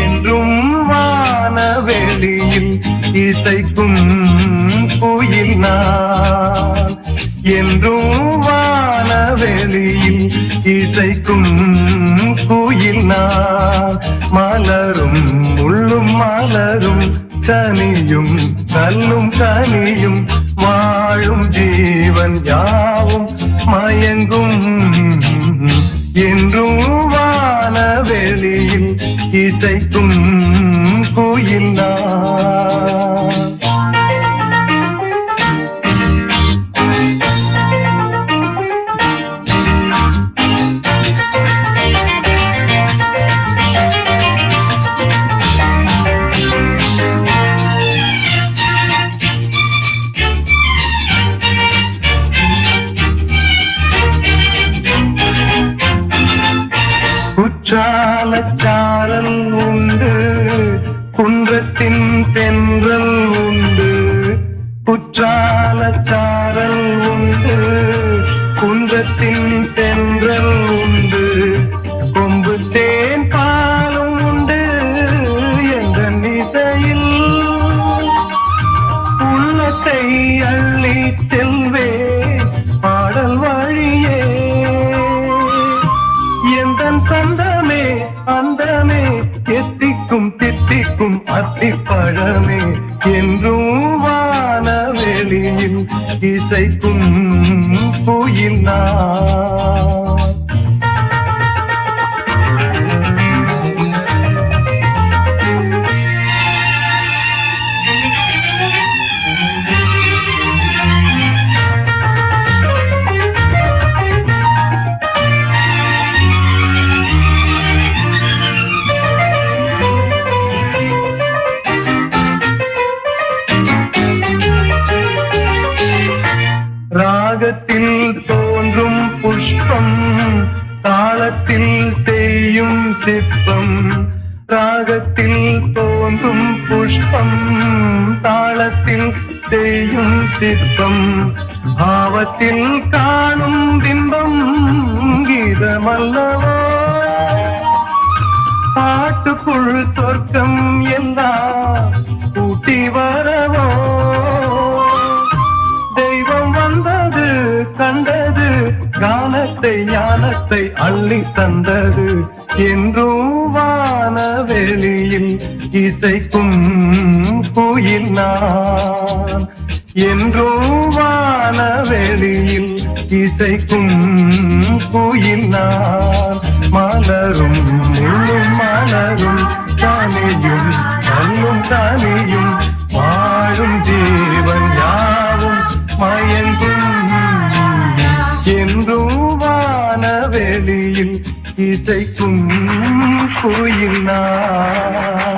என்றும் வானவெளியில் இசைக்கும் குயில் நான், என்றும் வானவெளியில் இசைக்கும் குயில் நான். மலரும் முள்ளும் மலரும் கனியும் கல்லும் கனியும் வாழும் ஜீவன் யாவும் மயங்கும். என்றும் வானவெளியில் இசைக்கும் குயில் நான். குற்றாலச்சாரல் உண்டு, குன்றத்தின் தென்றல் உண்டு. குற்றாலச்சாரல் உண்டு, குன்றத்தின் தென்றல் உண்டு. கொம்பு தேன் பாலும் உண்டு எங்கள் இசையில். உள்ளத்தை அள்ளி செல்வே பாடல் வழியே. எந்தன் சொந்தமே அந்தமே எத்திக்கும் தித்திக்கும் அத்திப்பழமே. என்றும் வானவெளியில் இசைக்கும் குயில் நான். ராகத்தில் தோன்றும் புஷ்பம் தாளத்தில் செய்யும் சிற்பம். ராகத்தில் தோன்றும் புஷ்பம் தாளத்தில் செய்யும் சிற்பம். பாவத்தில் காணும் பிம்பம் கீதமல்லவோ. பாட்டுக்குள் சொர்க்கம் எல்லாம் கூட்டி வரவோ. தெய்வம் வந்தது கண்டது கானத்தை ஞானத்தை அள்ளி தந்தது. என்றும் வானவெளியில் இசைக்கும் குயில் நான். என்றும் வானவெளியில் இசைக்கும் குயில் நான். மலரும் முள்ளும் மலரும் கனியும் கல்லும் கனியும் வாழும் ஜீவன் யாவும் மயங்கும். என்றும் வானவெளியில் இசைக்கும் குயில் நான்.